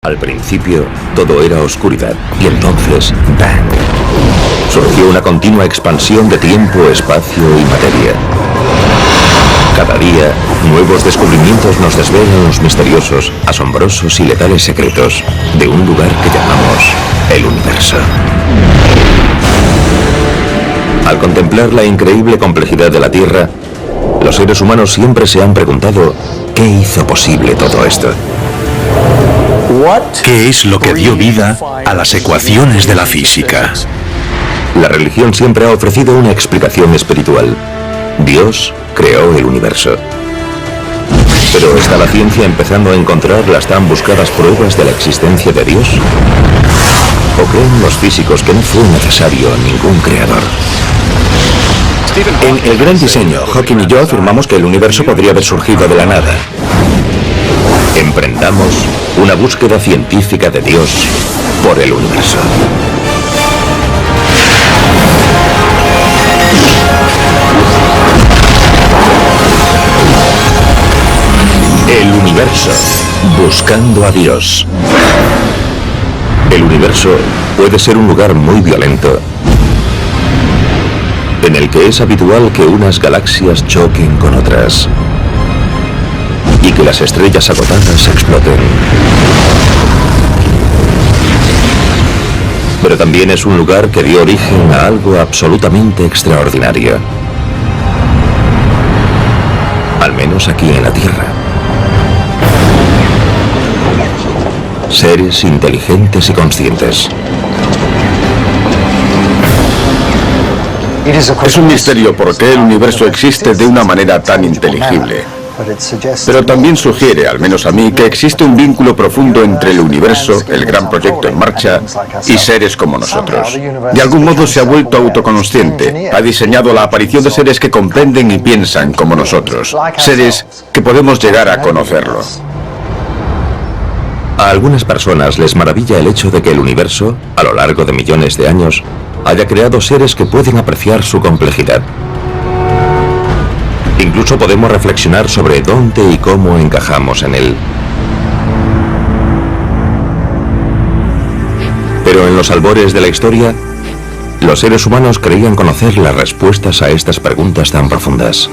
Al principio, todo era oscuridad, y entonces, ¡bang! Surgió una continua expansión de tiempo, espacio y materia. Cada día, nuevos descubrimientos nos desvelan los misteriosos, asombrosos y letales secretos de un lugar que llamamos el universo. Al contemplar la increíble complejidad de la Tierra, los seres humanos siempre se han preguntado ¿qué hizo posible todo esto? ¿Qué es lo que dio vida a las ecuaciones de la física? La religión siempre ha ofrecido una explicación espiritual. Dios creó el universo. ¿Pero está la ciencia empezando a encontrar las tan buscadas pruebas de la existencia de Dios? ¿O creen los físicos que no fue necesario ningún creador? En El Gran Diseño, Hawking y yo afirmamos que el universo podría haber surgido de la nada. Emprendamos una búsqueda científica de Dios por el universo. El universo, buscando a Dios. El universo puede ser un lugar muy violento, en el que es habitual que unas galaxias choquen con otras y que las estrellas agotadas exploten. Pero también es un lugar que dio origen a algo absolutamente extraordinario. Al menos aquí en la Tierra. Seres inteligentes y conscientes. Es un misterio por qué el universo existe de una manera tan inteligible. Pero también sugiere, al menos a mí, que existe un vínculo profundo entre el universo, el gran proyecto en marcha, y seres como nosotros. De algún modo se ha vuelto autoconsciente, ha diseñado la aparición de seres que comprenden y piensan como nosotros, seres que podemos llegar a conocerlo. A algunas personas les maravilla el hecho de que el universo, a lo largo de millones de años, haya creado seres que pueden apreciar su complejidad. Incluso podemos reflexionar sobre dónde y cómo encajamos en él. Pero en los albores de la historia, los seres humanos creían conocer las respuestas a estas preguntas tan profundas.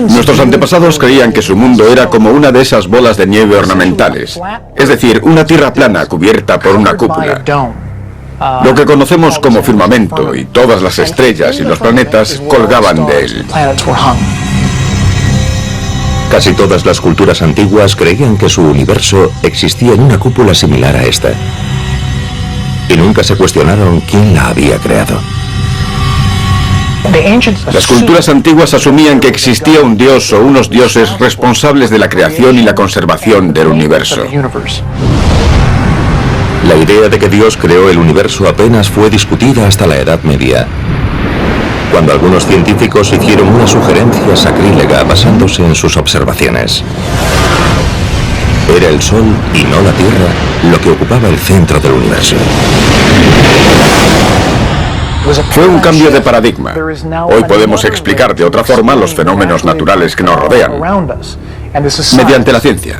Nuestros antepasados creían que su mundo era como una de esas bolas de nieve ornamentales, es decir, una tierra plana cubierta por una cúpula. Lo que conocemos como firmamento y todas las estrellas y los planetas colgaban de él. Casi todas las culturas antiguas creían que su universo existía en una cúpula similar a esta. Y nunca se cuestionaron quién la había creado. Las culturas antiguas asumían que existía un dios o unos dioses responsables de la creación y la conservación del universo. La idea de que Dios creó el universo apenas fue discutida hasta la Edad Media, cuando algunos científicos hicieron una sugerencia sacrílega basándose en sus observaciones. Era el Sol y no la Tierra lo que ocupaba el centro del universo. Fue un cambio de paradigma. Hoy podemos explicar de otra forma los fenómenos naturales que nos rodean, mediante la ciencia.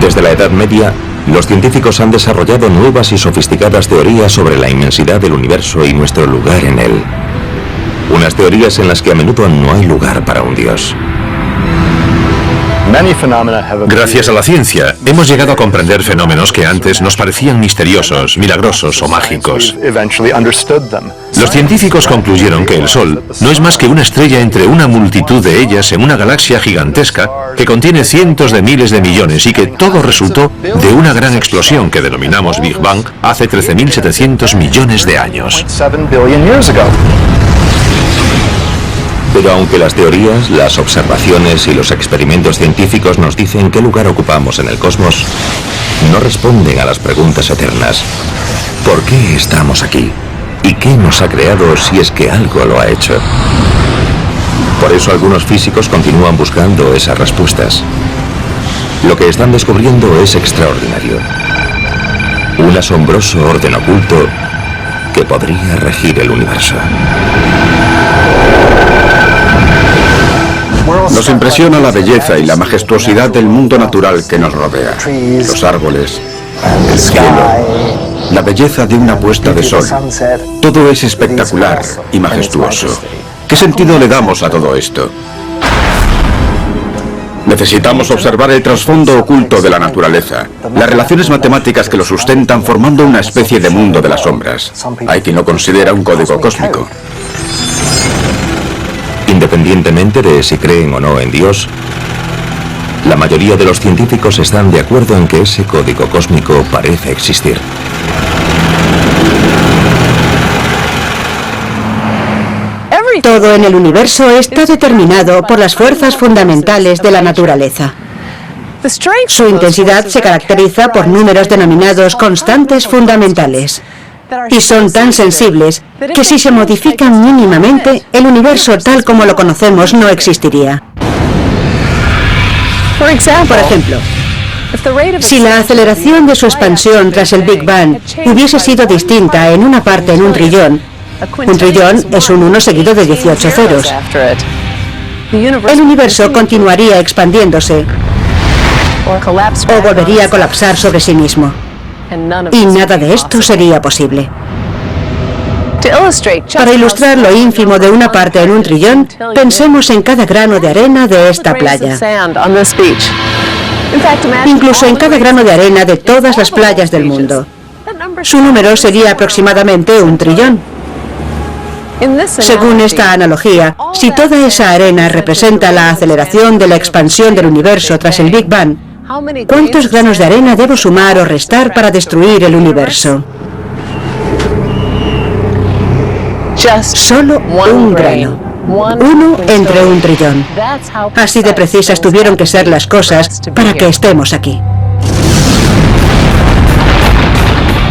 Desde la Edad Media, los científicos han desarrollado nuevas y sofisticadas teorías sobre la inmensidad del universo y nuestro lugar en él. Unas teorías en las que a menudo no hay lugar para un Dios. Gracias a la ciencia, hemos llegado a comprender fenómenos que antes nos parecían misteriosos, milagrosos o mágicos. Los científicos concluyeron que el Sol no es más que una estrella entre una multitud de ellas en una galaxia gigantesca que contiene cientos de miles de millones y que todo resultó de una gran explosión que denominamos Big Bang hace 13.700 millones de años. Pero aunque las teorías, las observaciones y los experimentos científicos nos dicen qué lugar ocupamos en el cosmos, no responden a las preguntas eternas. ¿Por qué estamos aquí? ¿Y qué nos ha creado si es que algo lo ha hecho? Por eso algunos físicos continúan buscando esas respuestas. Lo que están descubriendo es extraordinario. Un asombroso orden oculto que podría regir el universo. Nos impresiona la belleza y la majestuosidad del mundo natural que nos rodea. Los árboles, el cielo, la belleza de una puesta de sol. Todo es espectacular y majestuoso. ¿Qué sentido le damos a todo esto? Necesitamos observar el trasfondo oculto de la naturaleza, las relaciones matemáticas que lo sustentan formando una especie de mundo de las sombras. Hay quien lo considera un código cósmico. Independientemente de si creen o no en Dios, la mayoría de los científicos están de acuerdo en que ese código cósmico parece existir. Todo en el universo está determinado por las fuerzas fundamentales de la naturaleza. Su intensidad se caracteriza por números denominados constantes fundamentales. Y son tan sensibles que si se modifican mínimamente, el universo tal como lo conocemos no existiría. Por ejemplo, si la aceleración de su expansión tras el Big Bang hubiese sido distinta en una parte en un trillón es un 1 seguido de 18 ceros. El universo continuaría expandiéndose o volvería a colapsar sobre sí mismo. Y nada de esto sería posible. Para ilustrar lo ínfimo de una parte en un trillón, pensemos en cada grano de arena de esta playa. Incluso en cada grano de arena de todas las playas del mundo. Su número sería aproximadamente 1 trillón. Según esta analogía, si toda esa arena representa la aceleración de la expansión del universo tras el Big Bang, ¿cuántos granos de arena debo sumar o restar para destruir el universo? Solo un grano. 1 entre 1 trillón. Así de precisas tuvieron que ser las cosas para que estemos aquí.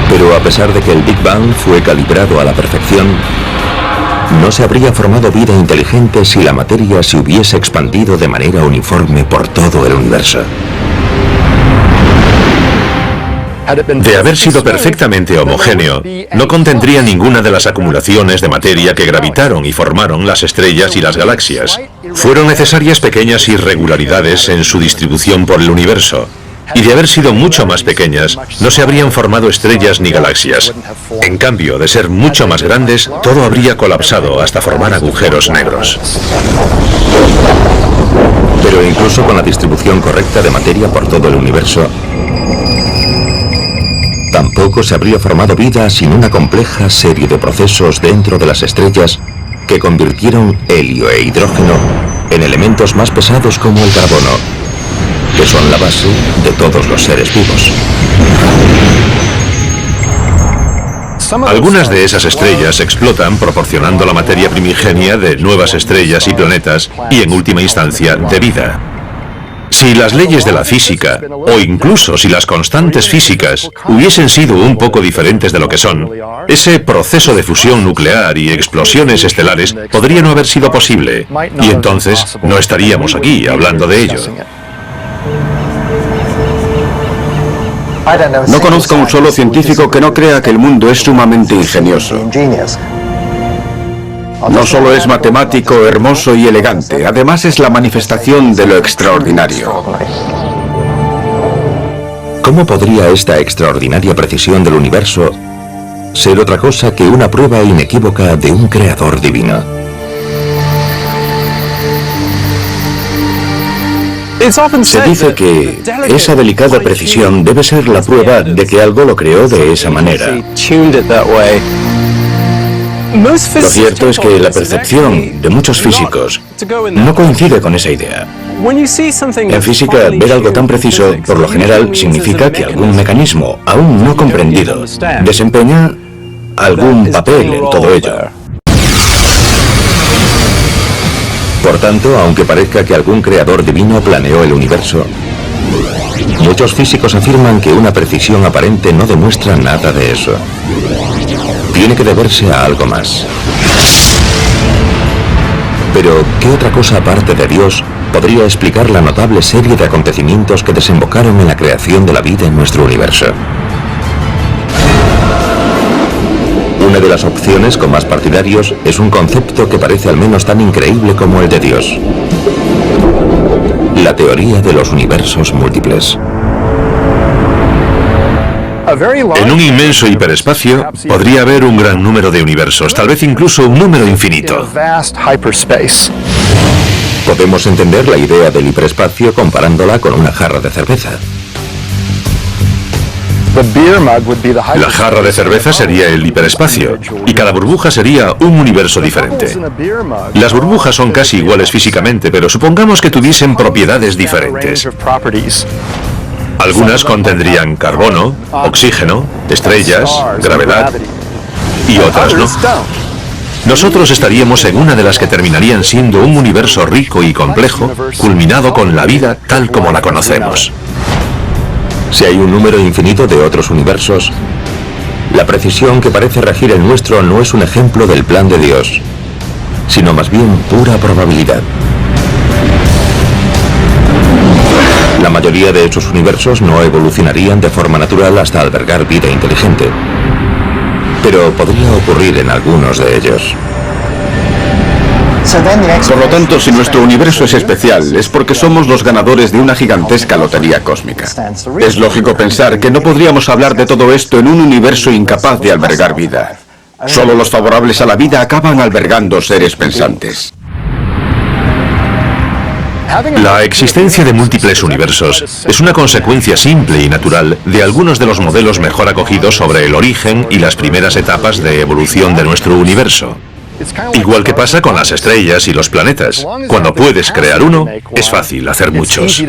Pero a pesar de que el Big Bang fue calibrado a la perfección, no se habría formado vida inteligente si la materia se hubiese expandido de manera uniforme por todo el universo. De haber sido perfectamente homogéneo, no contendría ninguna de las acumulaciones de materia que gravitaron y formaron las estrellas y las galaxias. Fueron necesarias pequeñas irregularidades en su distribución por el universo, y de haber sido mucho más pequeñas, no se habrían formado estrellas ni galaxias. En cambio, de ser mucho más grandes, todo habría colapsado hasta formar agujeros negros. Pero incluso con la distribución correcta de materia por todo el universo, tampoco se habría formado vida sin una compleja serie de procesos dentro de las estrellas que convirtieron helio e hidrógeno en elementos más pesados como el carbono, que son la base de todos los seres vivos. Algunas de esas estrellas explotan proporcionando la materia primigenia de nuevas estrellas y planetas y, en última instancia, de vida. Si las leyes de la física, o incluso si las constantes físicas, hubiesen sido un poco diferentes de lo que son, ese proceso de fusión nuclear y explosiones estelares podría no haber sido posible, y entonces no estaríamos aquí hablando de ello. No conozco a un solo científico que no crea que el mundo es sumamente ingenioso. No solo es matemático, hermoso y elegante, además es la manifestación de lo extraordinario. ¿Cómo podría esta extraordinaria precisión del universo ser otra cosa que una prueba inequívoca de un creador divino? Se dice que esa delicada precisión debe ser la prueba de que algo lo creó de esa manera. Lo cierto es que la percepción de muchos físicos no coincide con esa idea. En física, ver algo tan preciso, por lo general, significa que algún mecanismo, aún no comprendido, desempeña algún papel en todo ello. Por tanto, aunque parezca que algún creador divino planeó el universo, muchos físicos afirman que una precisión aparente no demuestra nada de eso. Tiene que deberse a algo más. Pero, ¿qué otra cosa aparte de Dios podría explicar la notable serie de acontecimientos que desembocaron en la creación de la vida en nuestro universo? Una de las opciones con más partidarios es un concepto que parece al menos tan increíble como el de Dios. la teoría de los universos múltiples. En un inmenso hiperespacio podría haber un gran número de universos, tal vez incluso un número infinito. Podemos entender la idea del hiperespacio comparándola con una jarra de cerveza. La jarra de cerveza sería el hiperespacio, y cada burbuja sería un universo diferente. Las burbujas son casi iguales físicamente, pero supongamos que tuviesen propiedades diferentes. Algunas contendrían carbono, oxígeno, estrellas, gravedad, y otras no. Nosotros estaríamos en una de las que terminarían siendo un universo rico y complejo, culminado con la vida tal como la conocemos. Si hay un número infinito de otros universos, la precisión que parece regir el nuestro no es un ejemplo del plan de Dios, sino más bien pura probabilidad. La mayoría de esos universos no evolucionarían de forma natural hasta albergar vida inteligente, pero podría ocurrir en algunos de ellos. Por lo tanto, si nuestro universo es especial, es porque somos los ganadores de una gigantesca lotería cósmica. Es lógico pensar que no podríamos hablar de todo esto en un universo incapaz de albergar vida. Solo los favorables a la vida acaban albergando seres pensantes. La existencia de múltiples universos es una consecuencia simple y natural de algunos de los modelos mejor acogidos sobre el origen y las primeras etapas de evolución de nuestro universo. Igual que pasa con las estrellas y los planetas. Cuando puedes crear uno, es fácil hacer muchos.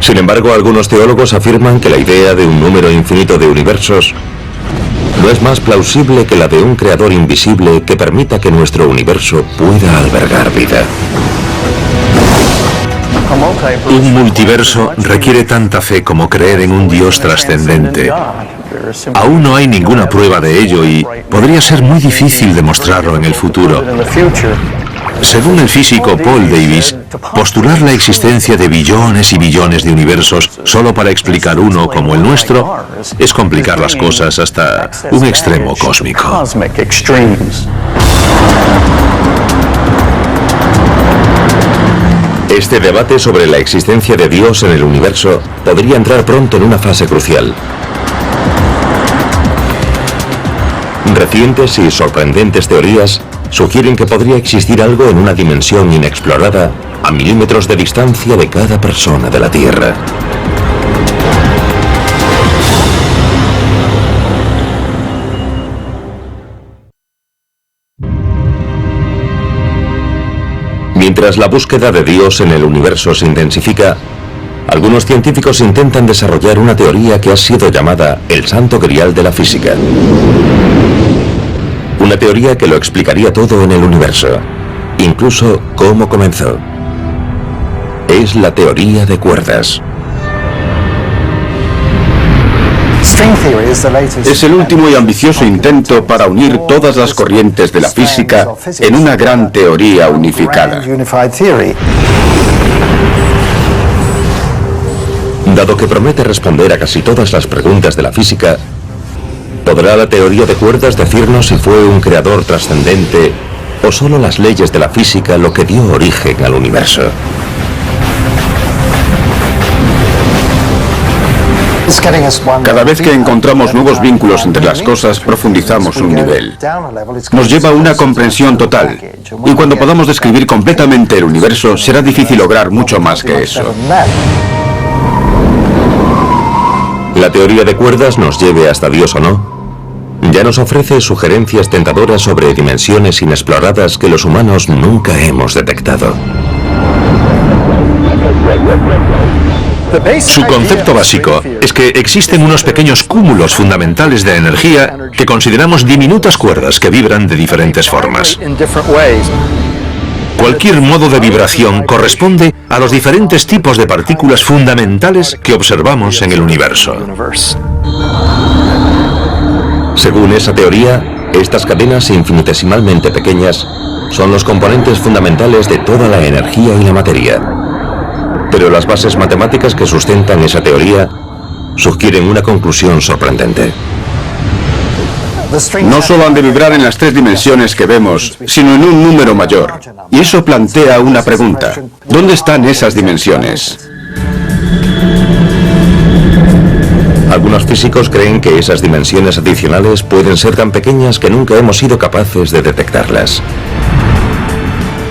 Sin embargo, algunos teólogos afirman que la idea de un número infinito de universos no es más plausible que la de un creador invisible que permita que nuestro universo pueda albergar vida. Un multiverso requiere tanta fe como creer en un Dios trascendente. Aún no hay ninguna prueba de ello y podría ser muy difícil demostrarlo en el futuro. Según el físico Paul Davies, postular la existencia de billones y billones de universos solo para explicar uno como el nuestro es complicar las cosas hasta un extremo cósmico. Este debate sobre la existencia de Dios en el universo podría entrar pronto en una fase crucial. Recientes y sorprendentes teorías sugieren que podría existir algo en una dimensión inexplorada a milímetros de distancia de cada persona de la Tierra. Mientras la búsqueda de Dios en el universo se intensifica, algunos científicos intentan desarrollar una teoría que ha sido llamada el santo grial de la física. Una teoría que lo explicaría todo en el universo, incluso cómo comenzó. Es la teoría de cuerdas. Es el último y ambicioso intento para unir todas las corrientes de la física en una gran teoría unificada. Dado que promete responder a casi todas las preguntas de la física, ¿podrá la teoría de cuerdas decirnos si fue un creador trascendente o solo las leyes de la física lo que dio origen al universo? Cada vez que encontramos nuevos vínculos entre las cosas, profundizamos un nivel. Nos lleva a una comprensión total. Y cuando podamos describir completamente el universo, será difícil lograr mucho más que eso. La teoría de cuerdas nos lleve hasta Dios o no, ya nos ofrece sugerencias tentadoras sobre dimensiones inexploradas que los humanos nunca hemos detectado. Su concepto básico es que existen unos pequeños cúmulos fundamentales de energía que consideramos diminutas cuerdas que vibran de diferentes formas. Cualquier modo de vibración corresponde a los diferentes tipos de partículas fundamentales que observamos en el universo. Según esa teoría, estas cadenas infinitesimalmente pequeñas son los componentes fundamentales de toda la energía y la materia. Pero las bases matemáticas que sustentan esa teoría sugieren una conclusión sorprendente. No solo han de vibrar en las 3 dimensiones que vemos, sino en un número mayor. Y eso plantea una pregunta. ¿Dónde están esas dimensiones? Algunos físicos creen que esas dimensiones adicionales pueden ser tan pequeñas que nunca hemos sido capaces de detectarlas.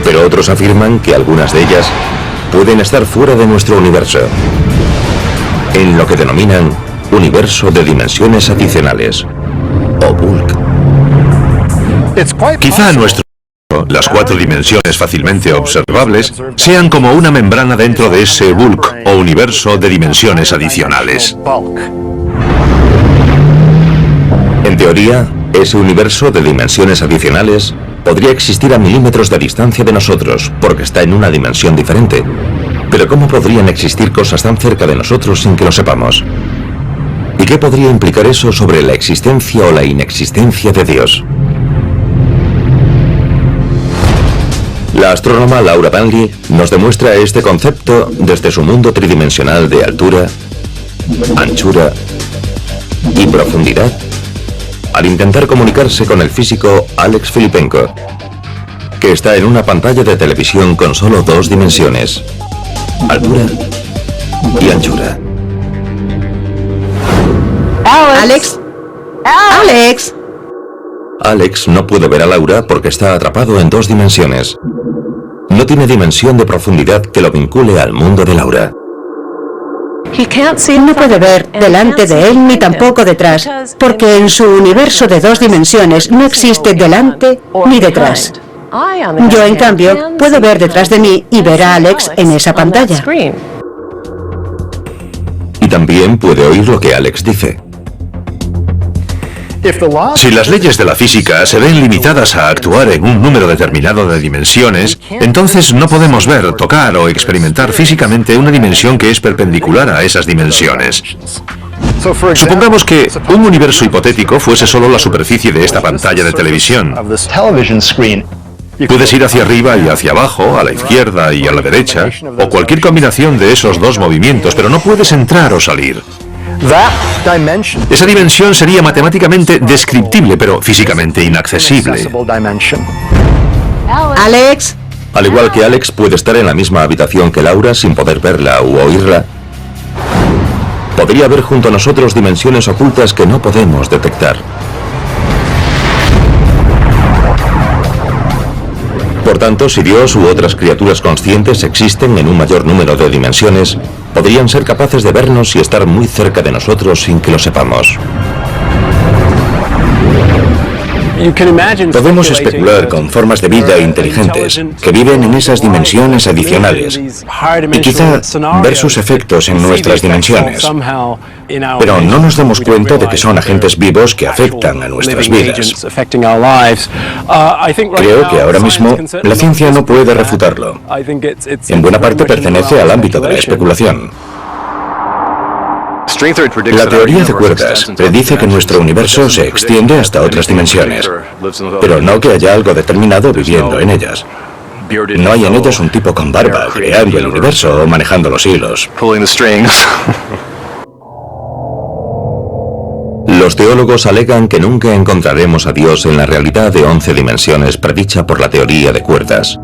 Pero otros afirman que algunas de ellas pueden estar fuera de nuestro universo, en lo que denominan universo de dimensiones adicionales, o bulk. Quizá a nuestro las 4 dimensiones fácilmente observables sean como una membrana dentro de ese bulk o universo de dimensiones adicionales. En teoría, ese universo de dimensiones adicionales podría existir a milímetros de distancia de nosotros, porque está en una dimensión diferente. Pero ¿cómo podrían existir cosas tan cerca de nosotros sin que lo sepamos? ¿Y qué podría implicar eso sobre la existencia o la inexistencia de Dios? La astrónoma Laura Banley nos demuestra este concepto desde su mundo tridimensional de altura, anchura y profundidad, al intentar comunicarse con el físico Alex Filipenko, que está en una pantalla de televisión con solo 2 dimensiones, altura y anchura. Alex. Alex. Alex no puede ver a Laura porque está atrapado en 2 dimensiones. No tiene dimensión de profundidad que lo vincule al mundo de Laura. No puede ver delante de él ni tampoco detrás, porque en su universo de 2 dimensiones no existe delante ni detrás. Yo, en cambio, puedo ver detrás de mí y ver a Alex en esa pantalla. Y también puede oír lo que Alex dice. Si las leyes de la física se ven limitadas a actuar en un número determinado de dimensiones, entonces no podemos ver, tocar o experimentar físicamente una dimensión que es perpendicular a esas dimensiones. Supongamos que un universo hipotético fuese solo la superficie de esta pantalla de televisión. Puedes ir hacia arriba y hacia abajo, a la izquierda y a la derecha, o cualquier combinación de esos 2 movimientos, pero no puedes entrar o salir. Esa dimensión sería matemáticamente descriptible, pero físicamente inaccesible. Alex. Al igual que Alex puede estar en la misma habitación que Laura sin poder verla u oírla, podría haber junto a nosotros dimensiones ocultas que no podemos detectar. Por tanto, si Dios u otras criaturas conscientes existen en un mayor número de dimensiones, podrían ser capaces de vernos y estar muy cerca de nosotros sin que lo sepamos. Podemos especular con formas de vida inteligentes que viven en esas dimensiones adicionales y quizá ver sus efectos en nuestras dimensiones. Pero no nos damos cuenta de que son agentes vivos que afectan a nuestras vidas. Creo que ahora mismo la ciencia no puede refutarlo. En buena parte pertenece al ámbito de la especulación. La teoría de cuerdas predice que nuestro universo se extiende hasta otras dimensiones, pero no que haya algo determinado viviendo en ellas. No hay en ellas un tipo con barba creando el universo o manejando los hilos. Los teólogos alegan que nunca encontraremos a Dios en la realidad de 11 dimensiones predicha por la teoría de cuerdas,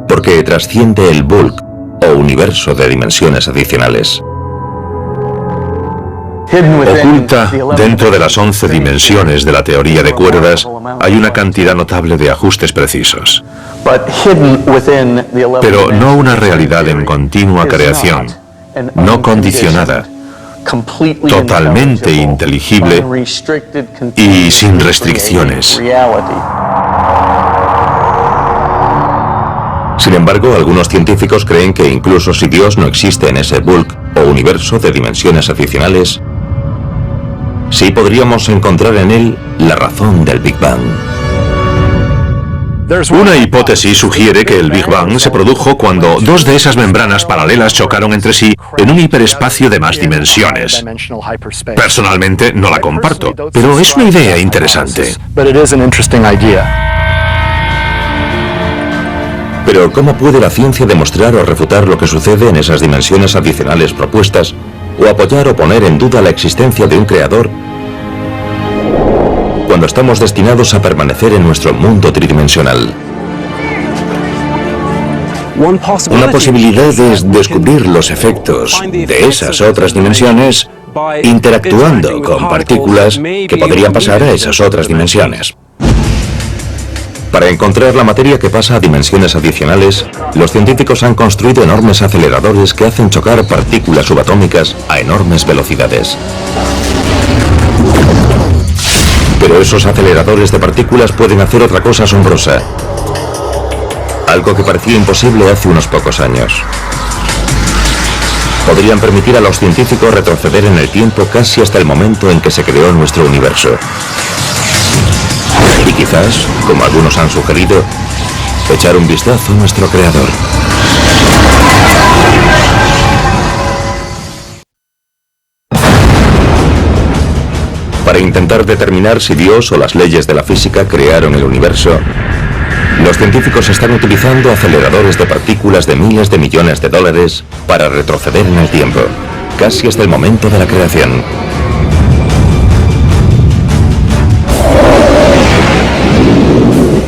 porque trasciende el bulk o universo de dimensiones adicionales. Oculta dentro de las 11 dimensiones de la teoría de cuerdas hay una cantidad notable de ajustes precisos, pero no una realidad en continua creación, no condicionada, totalmente inteligible y sin restricciones. Sin embargo, algunos científicos creen que incluso si Dios no existe en ese bulk o universo de dimensiones adicionales, sí podríamos encontrar en él la razón del Big Bang. Una hipótesis sugiere que el Big Bang se produjo cuando 2 de esas membranas paralelas chocaron entre sí en un hiperespacio de más dimensiones. Personalmente no la comparto, pero es una idea interesante. Pero ¿cómo puede la ciencia demostrar o refutar lo que sucede en esas dimensiones adicionales propuestas, o apoyar o poner en duda la existencia de un creador, cuando cuando estamos destinados a permanecer en nuestro mundo tridimensional. Una posibilidad es descubrir los efectos de esas otras dimensiones interactuando con partículas que podrían pasar a esas otras dimensiones. Para encontrar la materia que pasa a dimensiones adicionales, los científicos han construido enormes aceleradores que hacen chocar partículas subatómicas a enormes velocidades. Pero esos aceleradores de partículas pueden hacer otra cosa asombrosa. Algo que parecía imposible hace unos pocos años. Podrían permitir a los científicos retroceder en el tiempo casi hasta el momento en que se creó nuestro universo. Y quizás, como algunos han sugerido, echar un vistazo a nuestro creador. Para intentar determinar si Dios o las leyes de la física crearon el universo, los científicos están utilizando aceleradores de partículas de miles de millones de dólares para retroceder en el tiempo, casi hasta el momento de la creación.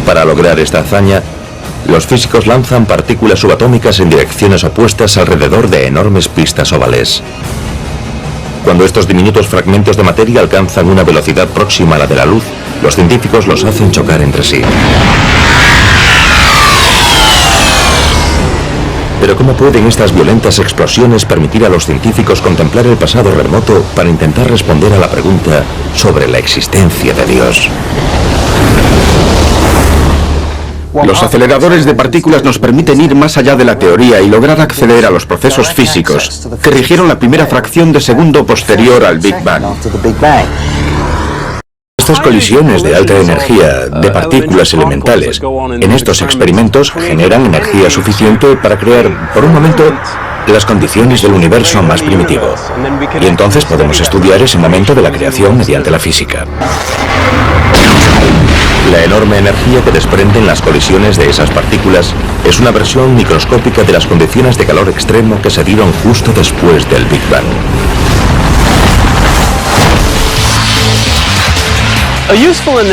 Para lograr esta hazaña, los físicos lanzan partículas subatómicas en direcciones opuestas alrededor de enormes pistas ovales. Cuando estos diminutos fragmentos de materia alcanzan una velocidad próxima a la de la luz, los científicos los hacen chocar entre sí. Pero ¿cómo pueden estas violentas explosiones permitir a los científicos contemplar el pasado remoto para intentar responder a la pregunta sobre la existencia de Dios? Los aceleradores de partículas nos permiten ir más allá de la teoría y lograr acceder a los procesos físicos que rigieron la primera fracción de segundo posterior al Big Bang. Estas colisiones de alta energía de partículas elementales en estos experimentos generan energía suficiente para crear, por un momento, las condiciones del universo más primitivo. Y entonces podemos estudiar ese momento de la creación mediante la física. La enorme energía que desprenden las colisiones de esas partículas es una versión microscópica de las condiciones de calor extremo que se dieron justo después del Big Bang.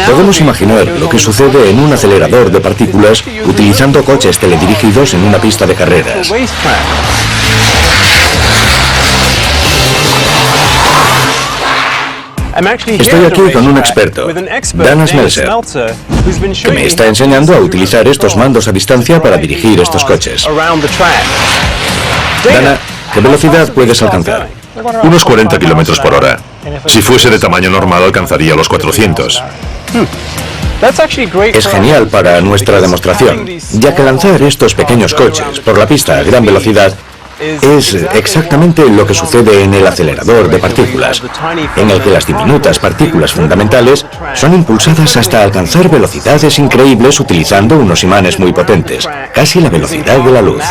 Podemos imaginar lo que sucede en un acelerador de partículas utilizando coches teledirigidos en una pista de carreras. Estoy aquí con un experto, Dana Smeltzer, que me está enseñando a utilizar estos mandos a distancia para dirigir estos coches. Dana, ¿qué velocidad puedes alcanzar? Unos 40 kilómetros por hora. Si fuese de tamaño normal alcanzaría los 400. Es genial para nuestra demostración, ya que lanzar estos pequeños coches por la pista a gran velocidad es exactamente lo que sucede en el acelerador de partículas, en el que las diminutas partículas fundamentales son impulsadas hasta alcanzar velocidades increíbles utilizando unos imanes muy potentes, casi la velocidad de la luz.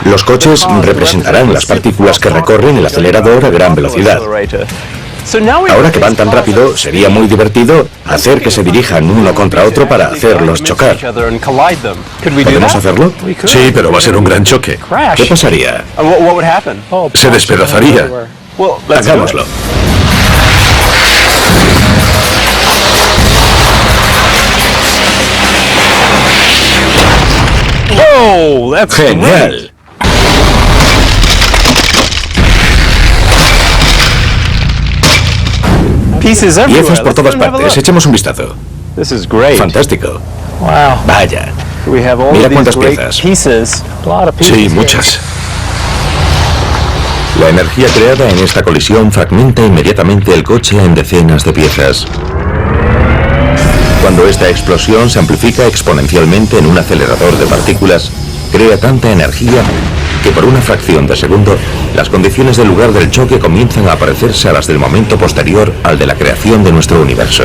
Los coches representarán las partículas que recorren el acelerador a gran velocidad. Ahora que van tan rápido, sería muy divertido hacer que se dirijan uno contra otro para hacerlos chocar. ¿Podemos hacerlo? Sí, pero va a ser un gran choque. ¿Qué pasaría? Se despedazaría. Hagámoslo. ¡Genial! Piezas por todas partes. Echemos un vistazo. Fantástico. Vaya. Mira cuántas piezas. Sí, muchas. La energía creada en esta colisión fragmenta inmediatamente el coche en decenas de piezas. Cuando esta explosión se amplifica exponencialmente en un acelerador de partículas, crea tanta energía que por una fracción de segundo, las condiciones del lugar del choque comienzan a parecerse a las del momento posterior al de la creación de nuestro universo.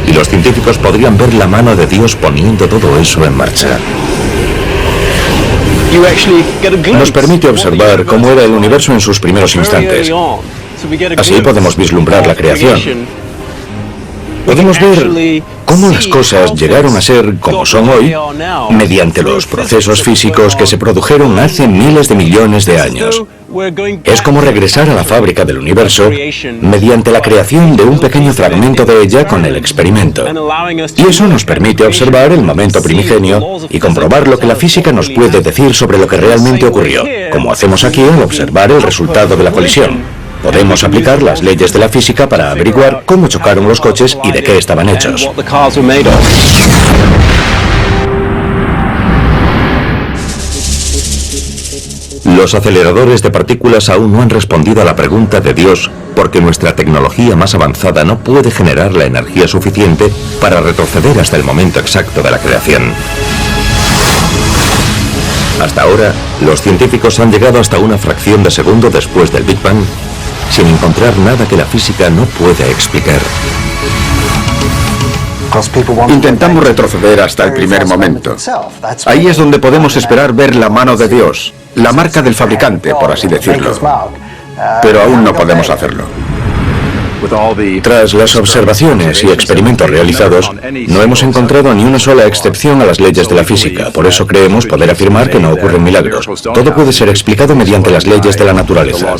Y los científicos podrían ver la mano de Dios poniendo todo eso en marcha. Nos permite observar cómo era el universo en sus primeros instantes. Así podemos vislumbrar la creación. Podemos ver cómo las cosas llegaron a ser como son hoy mediante los procesos físicos que se produjeron hace miles de millones de años. Es como regresar a la fábrica del universo mediante la creación de un pequeño fragmento de ella con el experimento. Y eso nos permite observar el momento primigenio y comprobar lo que la física nos puede decir sobre lo que realmente ocurrió, como hacemos aquí al observar el resultado de la colisión. Podemos aplicar las leyes de la física para averiguar cómo chocaron los coches y de qué estaban hechos. Los aceleradores de partículas aún no han respondido a la pregunta de Dios, porque nuestra tecnología más avanzada no puede generar la energía suficiente para retroceder hasta el momento exacto de la creación. Hasta ahora, los científicos han llegado hasta una fracción de segundo después del Big Bang, sin encontrar nada que la física no pueda explicar. Intentamos retroceder hasta el primer momento. Ahí es donde podemos esperar ver la mano de Dios, la marca del fabricante, por así decirlo. Pero aún no podemos hacerlo. Tras las observaciones y experimentos realizados, no hemos encontrado ni una sola excepción a las leyes de la física. Por eso creemos poder afirmar que no ocurren milagros. Todo puede ser explicado mediante las leyes de la naturaleza.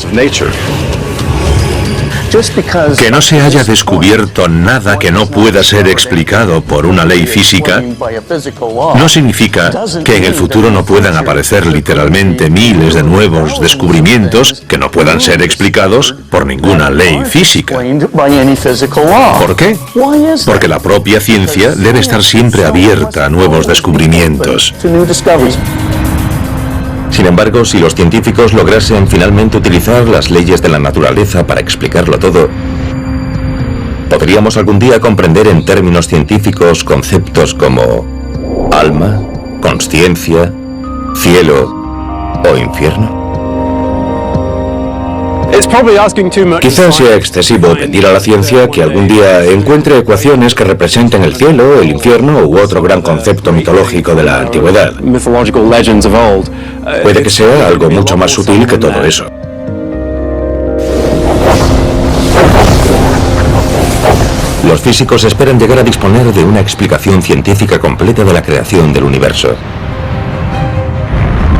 Que no se haya descubierto nada que no pueda ser explicado por una ley física no significa que en el futuro no puedan aparecer literalmente miles de nuevos descubrimientos que no puedan ser explicados por ninguna ley física. ¿Por qué? Porque la propia ciencia debe estar siempre abierta a nuevos descubrimientos. Sin embargo, si los científicos lograsen finalmente utilizar las leyes de la naturaleza para explicarlo todo, ¿podríamos algún día comprender en términos científicos conceptos como alma, consciencia, cielo o infierno? Quizás sea excesivo pedir a la ciencia que algún día encuentre ecuaciones que representen el cielo, el infierno u otro gran concepto mitológico de la antigüedad. Puede que sea algo mucho más sutil que todo eso. Los físicos esperan llegar a disponer de una explicación científica completa de la creación del universo.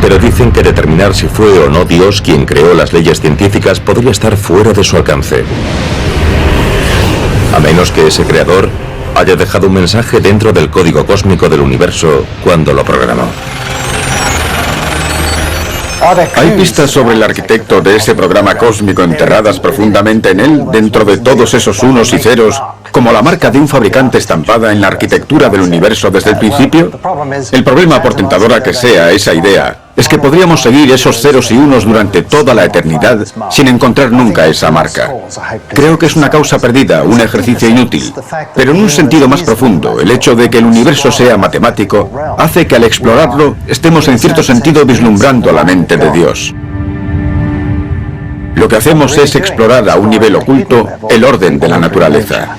Pero dicen que determinar si fue o no Dios quien creó las leyes científicas podría estar fuera de su alcance. A menos que ese creador haya dejado un mensaje dentro del código cósmico del universo cuando lo programó. ¿Hay pistas sobre el arquitecto de ese programa cósmico enterradas profundamente en él, dentro de todos esos unos y ceros, como la marca de un fabricante estampada en la arquitectura del universo desde el principio? El problema, por tentadora que sea esa idea, es que podríamos seguir esos ceros y unos durante toda la eternidad sin encontrar nunca esa marca. Creo que es una causa perdida, un ejercicio inútil. Pero en un sentido más profundo, el hecho de que el universo sea matemático hace que al explorarlo estemos en cierto sentido vislumbrando la mente de Dios. Lo que hacemos es explorar a un nivel oculto el orden de la naturaleza.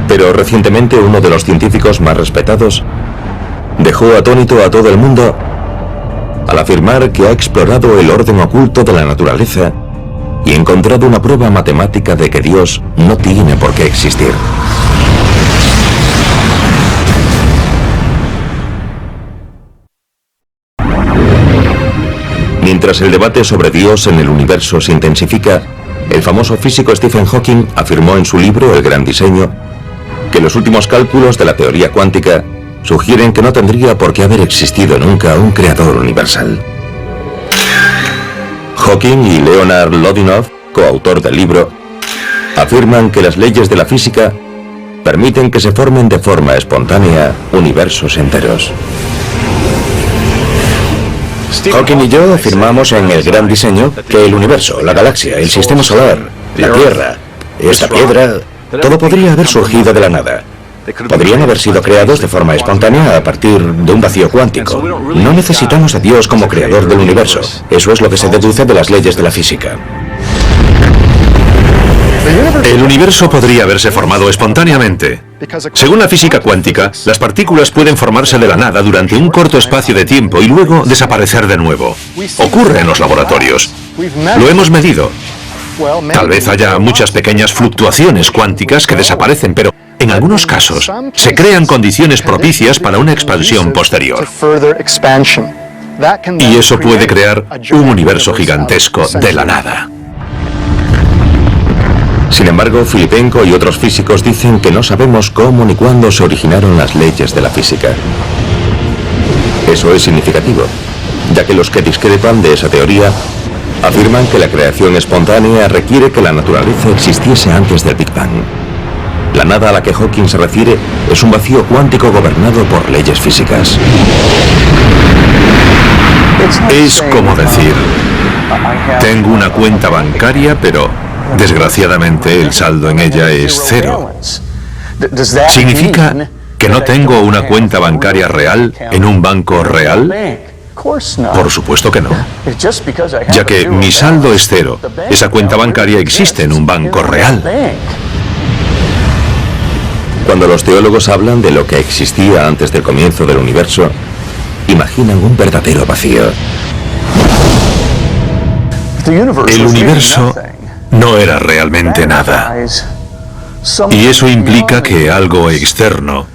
Pero recientemente uno de los científicos más respetados dejó atónito a todo el mundo al afirmar que ha explorado el orden oculto de la naturaleza y encontrado una prueba matemática de que Dios no tiene por qué existir. Mientras el debate sobre Dios en el universo se intensifica, el famoso físico Stephen Hawking afirmó en su libro El Gran Diseño que los últimos cálculos de la teoría cuántica sugieren que no tendría por qué haber existido nunca un creador universal. Hawking y Leonard Lodinow, coautor del libro, afirman que las leyes de la física permiten que se formen de forma espontánea universos enteros. Hawking y yo afirmamos en El Gran Diseño que el universo, la galaxia, el sistema solar, la Tierra, esta piedra, todo podría haber surgido de la nada. Podrían haber sido creados de forma espontánea a partir de un vacío cuántico. No necesitamos a Dios como creador del universo. Eso es lo que se deduce de las leyes de la física. El universo podría haberse formado espontáneamente. Según la física cuántica, las partículas pueden formarse de la nada durante un corto espacio de tiempo y luego desaparecer de nuevo. Ocurre en los laboratorios. Lo hemos medido. Tal vez haya muchas pequeñas fluctuaciones cuánticas que desaparecen, pero en algunos casos se crean condiciones propicias para una expansión posterior. Y eso puede crear un universo gigantesco de la nada. Sin embargo, Filipenko y otros físicos dicen que no sabemos cómo ni cuándo se originaron las leyes de la física. Eso es significativo, ya que los que discrepan de esa teoría afirman que la creación espontánea requiere que la naturaleza existiese antes del Big Bang. La nada a la que Hawking se refiere es un vacío cuántico gobernado por leyes físicas. Es como decir, tengo una cuenta bancaria, pero desgraciadamente el saldo en ella es cero. ¿Significa que no tengo una cuenta bancaria real en un banco real? Por supuesto que no, ya que mi saldo es cero. Esa cuenta bancaria existe en un banco real. Cuando los teólogos hablan de lo que existía antes del comienzo del universo, imaginan un verdadero vacío. El universo no era realmente nada. Y eso implica que algo externo,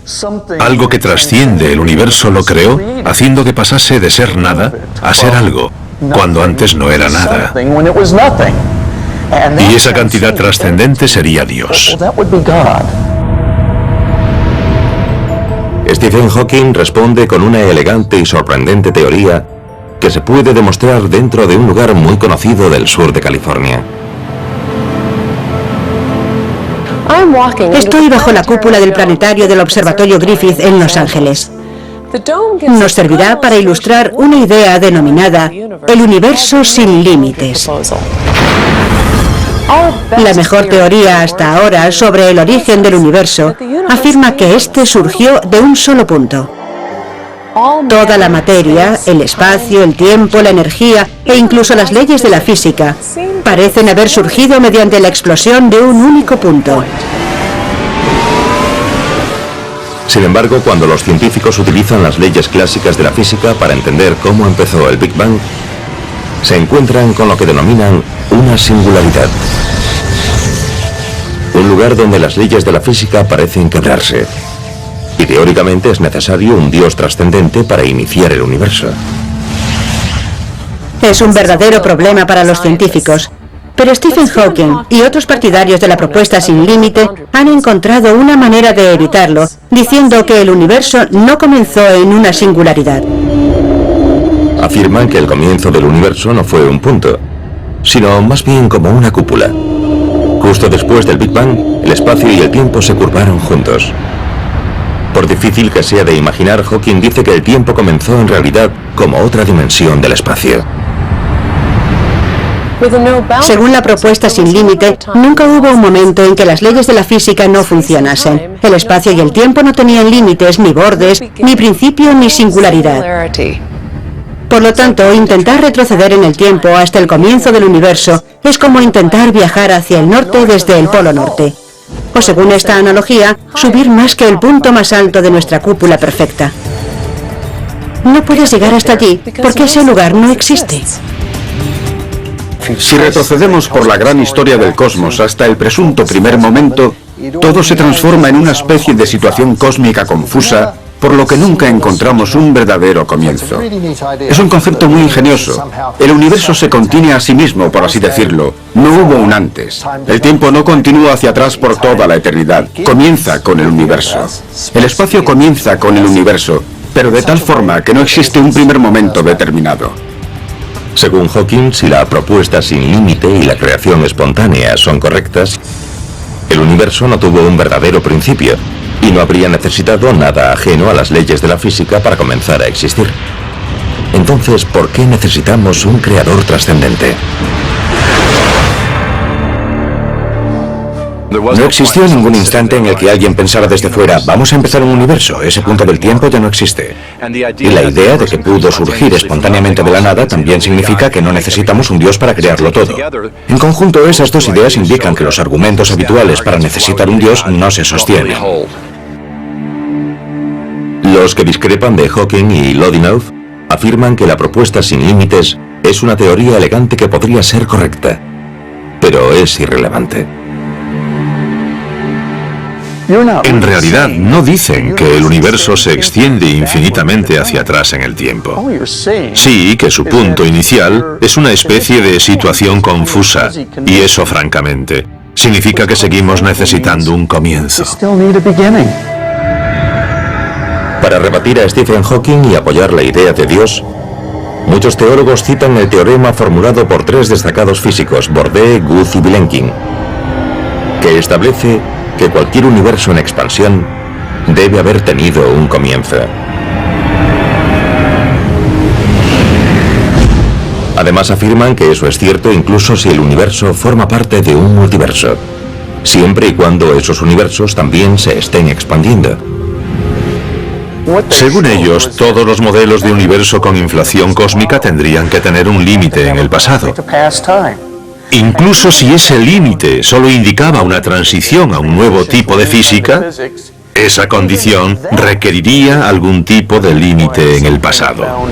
algo que trasciende el universo, lo creó, haciendo que pasase de ser nada a ser algo, cuando antes no era nada. Y esa cantidad trascendente sería Dios. Stephen Hawking responde con una elegante y sorprendente teoría que se puede demostrar dentro de un lugar muy conocido del sur de California. Estoy bajo la cúpula del planetario del Observatorio Griffith en Los Ángeles. Nos servirá para ilustrar una idea denominada el universo sin límites. La mejor teoría hasta ahora sobre el origen del universo afirma que éste surgió de un solo punto. Toda la materia, el espacio, el tiempo, la energía e incluso las leyes de la física parecen haber surgido mediante la explosión de un único punto. Sin embargo, cuando los científicos utilizan las leyes clásicas de la física para entender cómo empezó el Big Bang, se encuentran con lo que denominan una singularidad. Un lugar donde las leyes de la física parecen quebrarse. Y teóricamente es necesario un Dios trascendente para iniciar el universo. Es un verdadero problema para los científicos, pero Stephen Hawking y otros partidarios de la propuesta sin límite han encontrado una manera de evitarlo, diciendo que el universo no comenzó en una singularidad. Afirman que el comienzo del universo no fue un punto, sino más bien como una cúpula. Justo después del Big Bang, el espacio y el tiempo se curvaron juntos. Por difícil que sea de imaginar, Hawking dice que el tiempo comenzó en realidad como otra dimensión del espacio. Según la propuesta sin límite, nunca hubo un momento en que las leyes de la física no funcionasen. El espacio y el tiempo no tenían límites, ni bordes, ni principio, ni singularidad. Por lo tanto, intentar retroceder en el tiempo hasta el comienzo del universo es como intentar viajar hacia el norte desde el Polo Norte. O según esta analogía, subir más que el punto más alto de nuestra cúpula perfecta. No puedes llegar hasta allí porque ese lugar no existe. Si retrocedemos por la gran historia del cosmos hasta el presunto primer momento, todo se transforma en una especie de situación cósmica confusa, por lo que nunca encontramos un verdadero comienzo. Es un concepto muy ingenioso. El universo se contiene a sí mismo, por así decirlo. No hubo un antes. El tiempo no continúa hacia atrás por toda la eternidad. Comienza con el universo. El espacio comienza con el universo, pero de tal forma que no existe un primer momento determinado. Según Hawking, si la propuesta sin límite y la creación espontánea son correctas, el universo no tuvo un verdadero principio y no habría necesitado nada ajeno a las leyes de la física para comenzar a existir. Entonces, ¿por qué necesitamos un creador trascendente? No existió ningún instante en el que alguien pensara desde fuera, vamos a empezar un universo, ese punto del tiempo ya no existe. Y la idea de que pudo surgir espontáneamente de la nada también significa que no necesitamos un Dios para crearlo todo. En conjunto, esas dos ideas indican que los argumentos habituales para necesitar un Dios no se sostienen. Los que discrepan de Hawking y Lodinow afirman que la propuesta sin límites es una teoría elegante que podría ser correcta, pero es irrelevante. En realidad, no dicen que el universo se extiende infinitamente hacia atrás en el tiempo. Sí, que su punto inicial es una especie de situación confusa, y eso, francamente, significa que seguimos necesitando un comienzo. Para rebatir a Stephen Hawking y apoyar la idea de Dios, muchos teólogos citan el teorema formulado por tres destacados físicos, Borbé, Guth y Vilenkin, que establece que cualquier universo en expansión debe haber tenido un comienzo. Además afirman que eso es cierto incluso si el universo forma parte de un multiverso, siempre y cuando esos universos también se estén expandiendo. Según ellos, todos los modelos de universo con inflación cósmica tendrían que tener un límite en el pasado. Incluso si ese límite solo indicaba una transición a un nuevo tipo de física, esa condición requeriría algún tipo de límite en el pasado.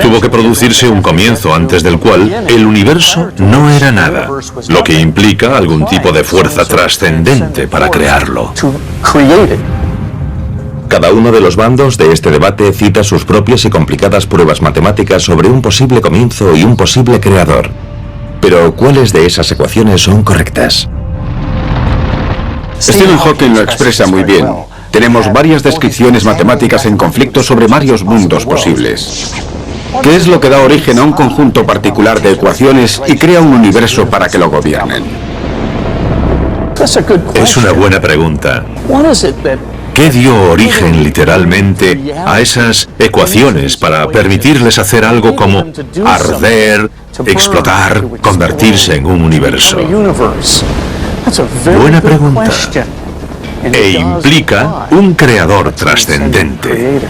Tuvo que producirse un comienzo antes del cual el universo no era nada, lo que implica algún tipo de fuerza trascendente para crearlo. Cada uno de los bandos de este debate cita sus propias y complicadas pruebas matemáticas sobre un posible comienzo y un posible creador. Pero, ¿cuáles de esas ecuaciones son correctas? Stephen Hawking lo expresa muy bien. Tenemos varias descripciones matemáticas en conflicto sobre varios mundos posibles. ¿Qué es lo que da origen a un conjunto particular de ecuaciones y crea un universo para que lo gobiernen? Es una buena pregunta. ¿Qué dio origen literalmente a esas ecuaciones para permitirles hacer algo como arder, explotar, convertirse en un universo? Buena pregunta. E implica un creador trascendente.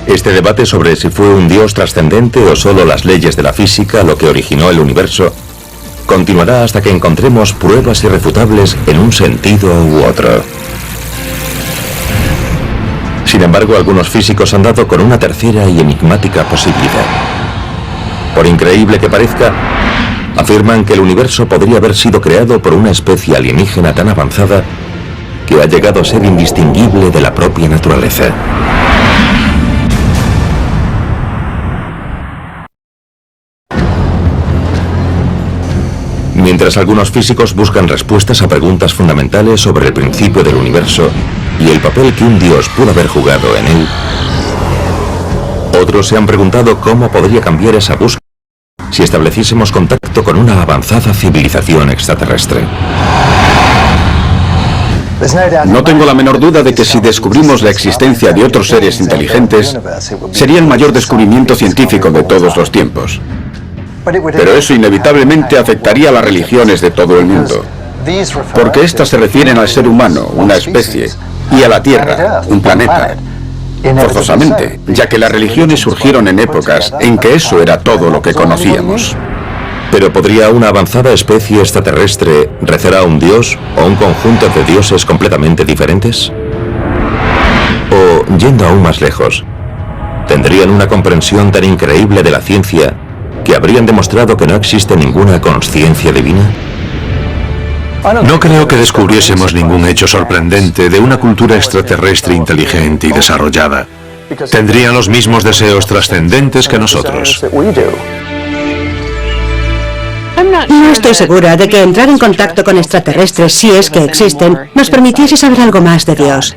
Este debate sobre si fue un dios trascendente o solo las leyes de la física lo que originó el universo continuará hasta que encontremos pruebas irrefutables en un sentido u otro. Sin embargo, algunos físicos han dado con una tercera y enigmática posibilidad. Por increíble que parezca, afirman que el universo podría haber sido creado por una especie alienígena tan avanzada que ha llegado a ser indistinguible de la propia naturaleza. Mientras algunos físicos buscan respuestas a preguntas fundamentales sobre el principio del universo y el papel que un dios pudo haber jugado en él, otros se han preguntado cómo podría cambiar esa búsqueda si estableciésemos contacto con una avanzada civilización extraterrestre. No tengo la menor duda de que si descubrimos la existencia de otros seres inteligentes, sería el mayor descubrimiento científico de todos los tiempos. Pero eso inevitablemente afectaría a las religiones de todo el mundo, porque éstas se refieren al ser humano, una especie, y a la Tierra, un planeta, forzosamente, ya que las religiones surgieron en épocas en que eso era todo lo que conocíamos. ¿Pero podría una avanzada especie extraterrestre rezar a un dios o un conjunto de dioses completamente diferentes? O, yendo aún más lejos, ¿tendrían una comprensión tan increíble de la ciencia que habrían demostrado que no existe ninguna consciencia divina? No creo que descubriésemos ningún hecho sorprendente de una cultura extraterrestre inteligente y desarrollada. Tendrían los mismos deseos trascendentes que nosotros. No estoy segura de que entrar en contacto con extraterrestres, si es que existen, nos permitiese saber algo más de Dios.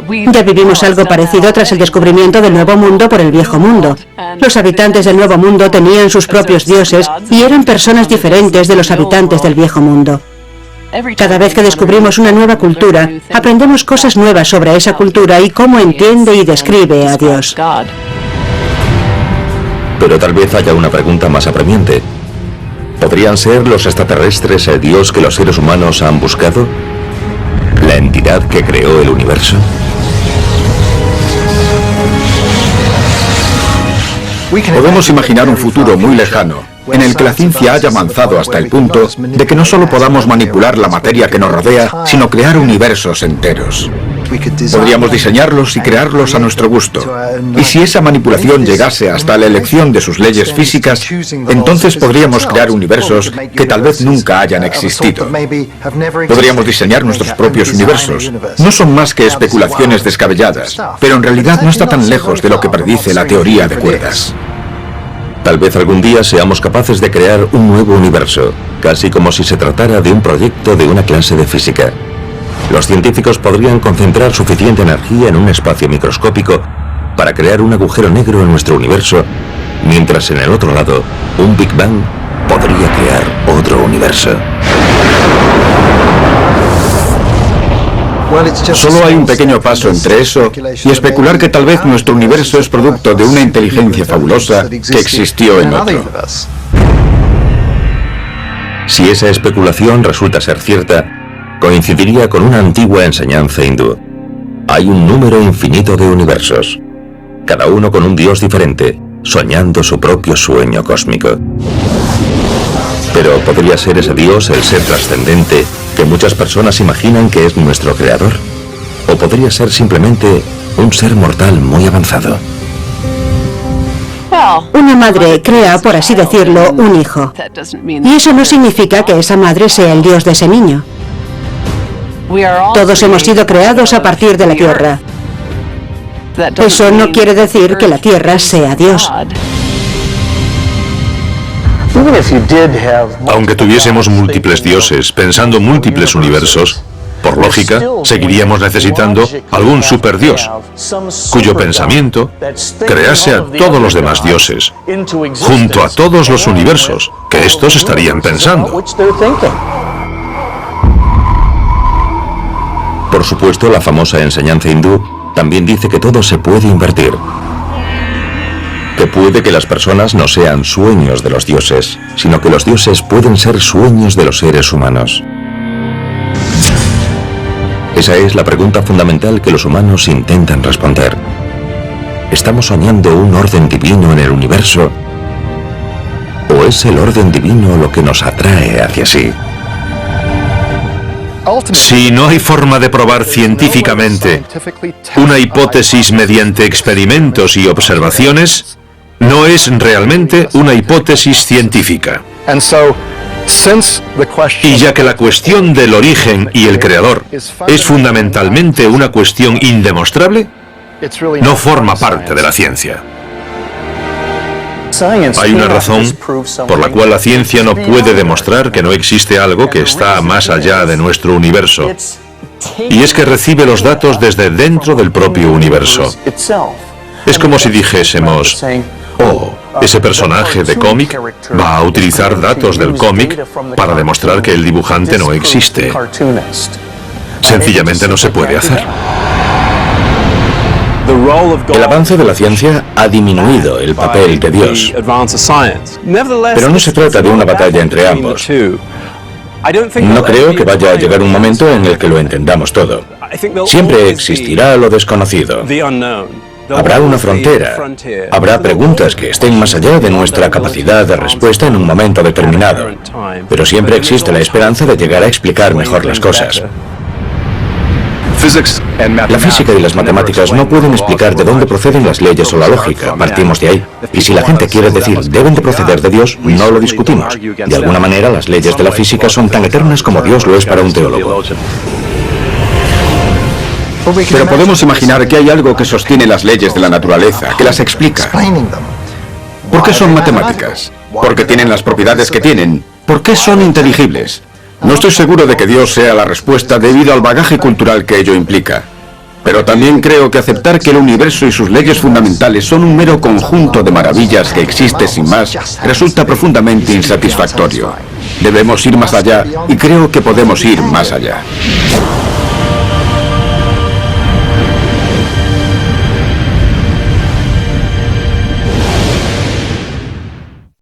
Ya vivimos algo parecido tras el descubrimiento del Nuevo Mundo por el Viejo Mundo. Los habitantes del Nuevo Mundo tenían sus propios dioses y eran personas diferentes de los habitantes del Viejo Mundo. Cada vez que descubrimos una nueva cultura, aprendemos cosas nuevas sobre esa cultura y cómo entiende y describe a Dios. Pero tal vez haya una pregunta más apremiante. ¿Podrían ser los extraterrestres el Dios que los seres humanos han buscado? ¿La entidad que creó el universo? Podemos imaginar un futuro muy lejano, en el que la ciencia haya avanzado hasta el punto de que no solo podamos manipular la materia que nos rodea, sino crear universos enteros. Podríamos diseñarlos y crearlos a nuestro gusto. Y si esa manipulación llegase hasta la elección de sus leyes físicas, entonces podríamos crear universos que tal vez nunca hayan existido. Podríamos diseñar nuestros propios universos. No son más que especulaciones descabelladas, pero en realidad no está tan lejos de lo que predice la teoría de cuerdas. Tal vez algún día seamos capaces de crear un nuevo universo, casi como si se tratara de un proyecto de una clase de física. Los científicos podrían concentrar suficiente energía en un espacio microscópico para crear un agujero negro en nuestro universo, mientras en el otro lado, un Big Bang podría crear otro universo. Solo hay un pequeño paso entre eso y especular que tal vez nuestro universo es producto de una inteligencia fabulosa que existió en otro. Si esa especulación resulta ser cierta, coincidiría con una antigua enseñanza hindú. Hay un número infinito de universos, cada uno con un dios diferente, soñando su propio sueño cósmico. Pero ¿podría ser ese dios el ser trascendente que muchas personas imaginan que es nuestro creador? ¿O podría ser simplemente un ser mortal muy avanzado? Una madre crea, por así decirlo, un hijo. Y eso no significa que esa madre sea el dios de ese niño. Todos hemos sido creados a partir de la tierra. Eso no quiere decir que la tierra sea Dios. Aunque tuviésemos múltiples dioses, pensando múltiples universos, por lógica, seguiríamos necesitando algún superdios, cuyo pensamiento crease a todos los demás dioses, junto a todos los universos que estos estarían pensando. Por supuesto, la famosa enseñanza hindú también dice que todo se puede invertir. Que puede que las personas no sean sueños de los dioses, sino que los dioses pueden ser sueños de los seres humanos. Esa es la pregunta fundamental que los humanos intentan responder. ¿Estamos soñando un orden divino en el universo? ¿O es el orden divino lo que nos atrae hacia sí? Si no hay forma de probar científicamente una hipótesis mediante experimentos y observaciones, no es realmente una hipótesis científica. Y ya que la cuestión del origen y el creador es fundamentalmente una cuestión indemostrable, no forma parte de la ciencia. Hay una razón por la cual la ciencia no puede demostrar que no existe algo que está más allá de nuestro universo, y es que recibe los datos desde dentro del propio universo. Es como si dijésemos: oh, ese personaje de cómic va a utilizar datos del cómic para demostrar que el dibujante no existe. Sencillamente no se puede hacer. El avance de la ciencia ha disminuido el papel de Dios. Pero no se trata de una batalla entre ambos. No creo que vaya a llegar un momento en el que lo entendamos todo. Siempre existirá lo desconocido. Habrá una frontera. Habrá preguntas que estén más allá de nuestra capacidad de respuesta en un momento determinado. Pero siempre existe la esperanza de llegar a explicar mejor las cosas. La física y las matemáticas no pueden explicar de dónde proceden las leyes o la lógica, partimos de ahí. Y si la gente quiere decir deben de proceder de Dios, no lo discutimos. De alguna manera, las leyes de la física son tan eternas como Dios lo es para un teólogo. Pero podemos imaginar que hay algo que sostiene las leyes de la naturaleza, que las explica. ¿Por qué son matemáticas? ¿Porque tienen las propiedades que tienen? ¿Por qué son inteligibles? No estoy seguro de que Dios sea la respuesta debido al bagaje cultural que ello implica. Pero también creo que aceptar que el universo y sus leyes fundamentales son un mero conjunto de maravillas que existe sin más resulta profundamente insatisfactorio. Debemos ir más allá y creo que podemos ir más allá.